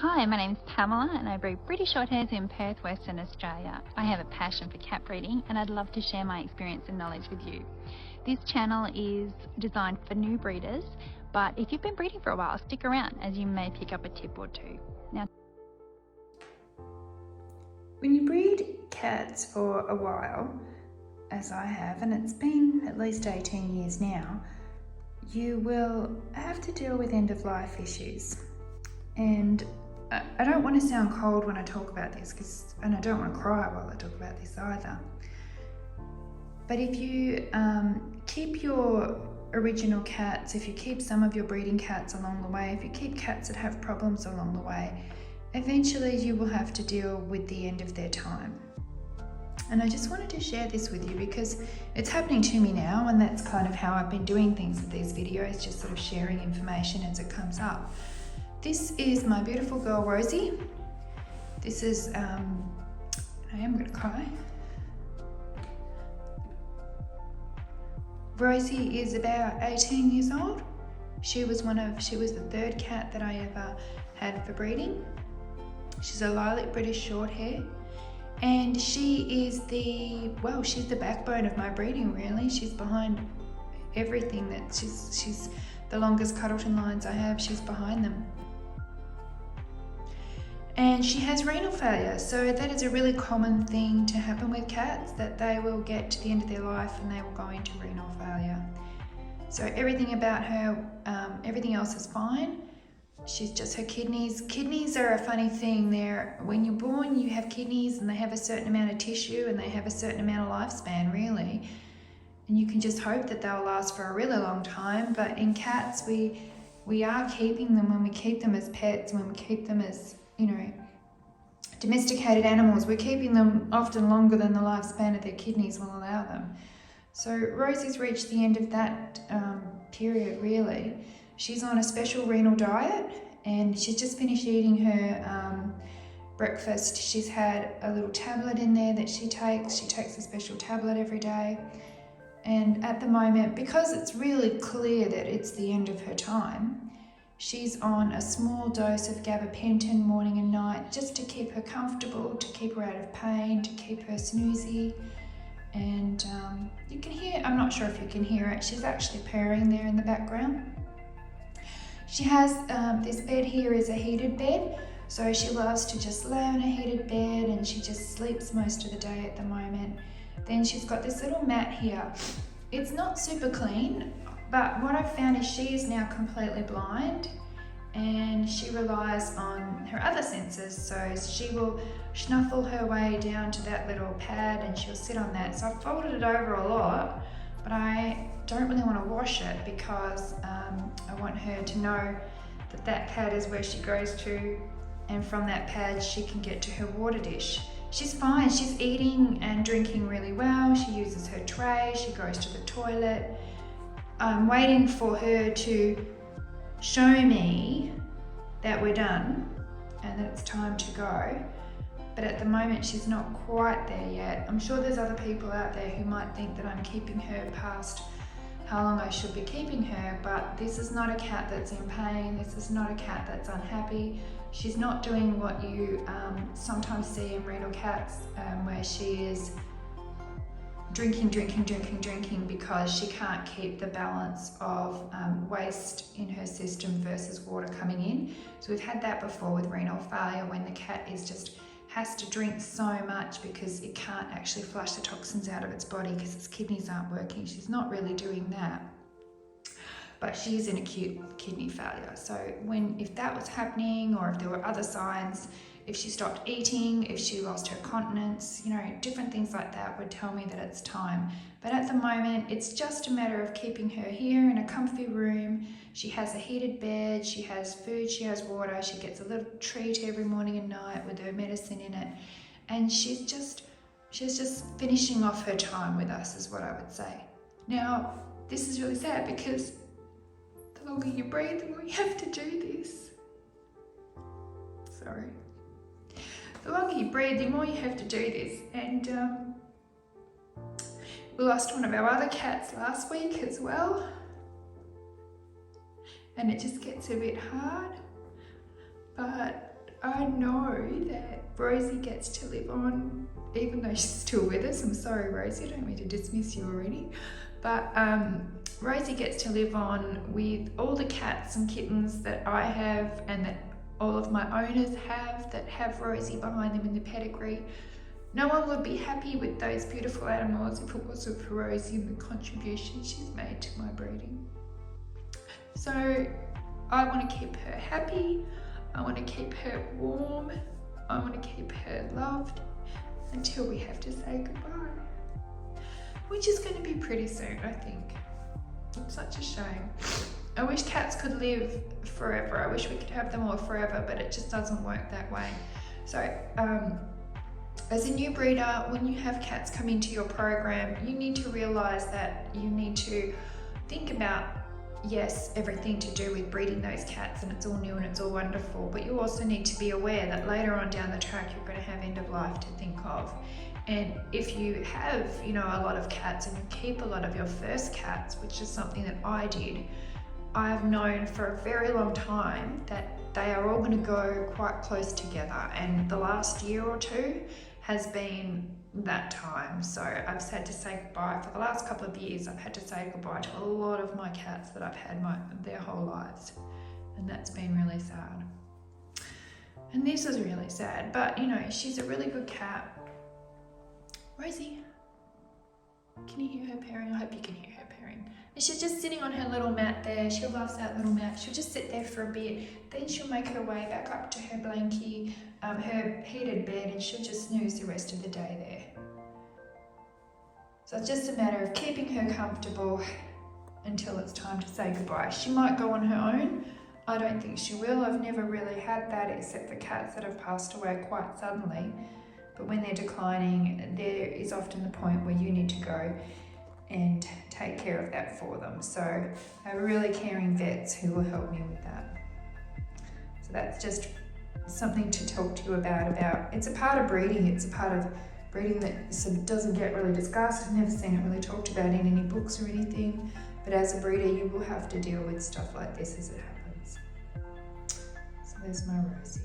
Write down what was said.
Hi, my name's Pamela and I breed British Shorthairs in Perth, Western Australia. I have a passion for cat breeding and I'd love to share my experience and knowledge with you. This channel is designed for new breeders, but if you've been breeding for a while, stick around as you may pick up a tip or two. Now, when you breed cats for a while, as I have, and it's been at least 18 years now, you will have to deal with end-of-life issues. And I don't want to sound cold when I talk about this, and I don't want to cry while I talk about this either. But if you keep your original cats, if you keep some of your breeding cats along the way, if you keep cats that have problems along the way, eventually you will have to deal with the end of their time. And I just wanted to share this with you because it's happening to me now, and that's kind of how I've been doing things with these videos, just sort of sharing information as it comes up. This is my beautiful girl, Rosie. This is, I am going to cry. Rosie is about 18 years old. She was the third cat that I ever had for breeding. She's a lilac British Shorthair. And she is she's the backbone of my breeding, really. She's behind everything she's the longest Cuddleton lines I have, she's behind them. And she has renal failure, so that is a really common thing to happen with cats, that they will get to the end of their life and they will go into renal failure. So everything about her, everything else is fine. She's just her kidneys. Kidneys are a funny thing. When you're born, you have kidneys and they have a certain amount of tissue and they have a certain amount of lifespan, really. And you can just hope that they'll last for a really long time. But in cats, we are keeping them when we keep them as pets, when we keep them as, domesticated animals. We're keeping them often longer than the lifespan of their kidneys will allow them. So Rosie's reached the end of that period, really. She's on a special renal diet and she's just finished eating her breakfast. She's had a little tablet in there that she takes. She takes a special tablet every day. And at the moment, because it's really clear that it's the end of her time, she's on a small dose of gabapentin morning and night just to keep her comfortable, to keep her out of pain, to keep her snoozy. And you can hear, I'm not sure if you can hear it, she's actually purring there in the background. She has, this bed here is a heated bed, so she loves to just lay on a heated bed and she just sleeps most of the day at the moment. Then she's got this little mat here. It's not super clean, but what I've found is she is now completely blind and she relies on her other senses. So she will snuffle her way down to that little pad and she'll sit on that. So I've folded it over a lot, but I don't really want to wash it because I want her to know that that pad is where she goes to, and from that pad she can get to her water dish. She's fine, she's eating and drinking really well, she uses her tray, she goes to the toilet. I'm waiting for her to show me that we're done and that it's time to go. But at the moment she's not quite there yet. I'm sure there's other people out there who might think that I'm keeping her past how long I should be keeping her, but this is not a cat that's in pain. This is not a cat that's unhappy. She's not doing what you sometimes see in renal cats where she is drinking because she can't keep the balance of waste in her system versus water coming in. So we've had that before with renal failure, when the cat has to drink so much because it can't actually flush the toxins out of its body because its kidneys aren't working. She's not really doing that, but she's in acute kidney failure. So if that was happening, or if there were other signs, if she stopped eating, if she lost her continence, different things like that would tell me that it's time. But at the moment, it's just a matter of keeping her here in a comfy room. She has a heated bed, she has food, she has water, she gets a little treat every morning and night with her medicine in it. And she's just finishing off her time with us, is what I would say. Now, this is really sad because the longer you breathe, the more you have to do this. Sorry. The longer you breathe, the more you have to do this. And we lost one of our other cats last week as well. And it just gets a bit hard. But I know that Rosie gets to live on, even though she's still with us. I'm sorry, Rosie, I don't mean to dismiss you already. But Rosie gets to live on with all the cats and kittens that I have and that all of my owners have that have Rosie behind them in the pedigree. No one would be happy with those beautiful animals if it wasn't for Rosie and the contribution she's made to my breeding. So I want to keep her happy, I want to keep her warm, I want to keep her loved until we have to say goodbye, which is going to be pretty soon, I think. It's such a shame. I wish cats could live forever. I wish we could have them all forever, but it just doesn't work that way. So as a new breeder, when you have cats come into your program, you need to realise that you need to think about, yes, everything to do with breeding those cats, and it's all new and it's all wonderful, but you also need to be aware that later on down the track you're going to have end of life to think of. And if you have, you know, a lot of cats and you keep a lot of your first cats, which is something that I did, I've known for a very long time that they are all going to go quite close together, and the last year or two has been that time. So I've had to say goodbye for the last couple of years. I've had to say goodbye to a lot of my cats that I've had their whole lives, and that's been really sad. And this is really sad, but you know, she's a really good cat. Rosie, can you hear her purring? I hope you can hear her purring. And she's just sitting on her little mat there. She loves that little mat. She'll just sit there for a bit, then she'll make her way back up to her blankie, her heated bed, and she'll just snooze the rest of the day there. So it's just a matter of keeping her comfortable until it's time to say goodbye. She might go on her own. I don't think she will. I've never really had that except for cats that have passed away quite suddenly. But when they're declining, there is often the point where you need to go and take care of that for them. So I have really caring vets who will help me with that. So that's just something to talk to you about. It's a part of breeding. It's a part of breeding that doesn't get really discussed. I've never seen it really talked about in any books or anything. But as a breeder, you will have to deal with stuff like this as it happens. So there's my Rosie.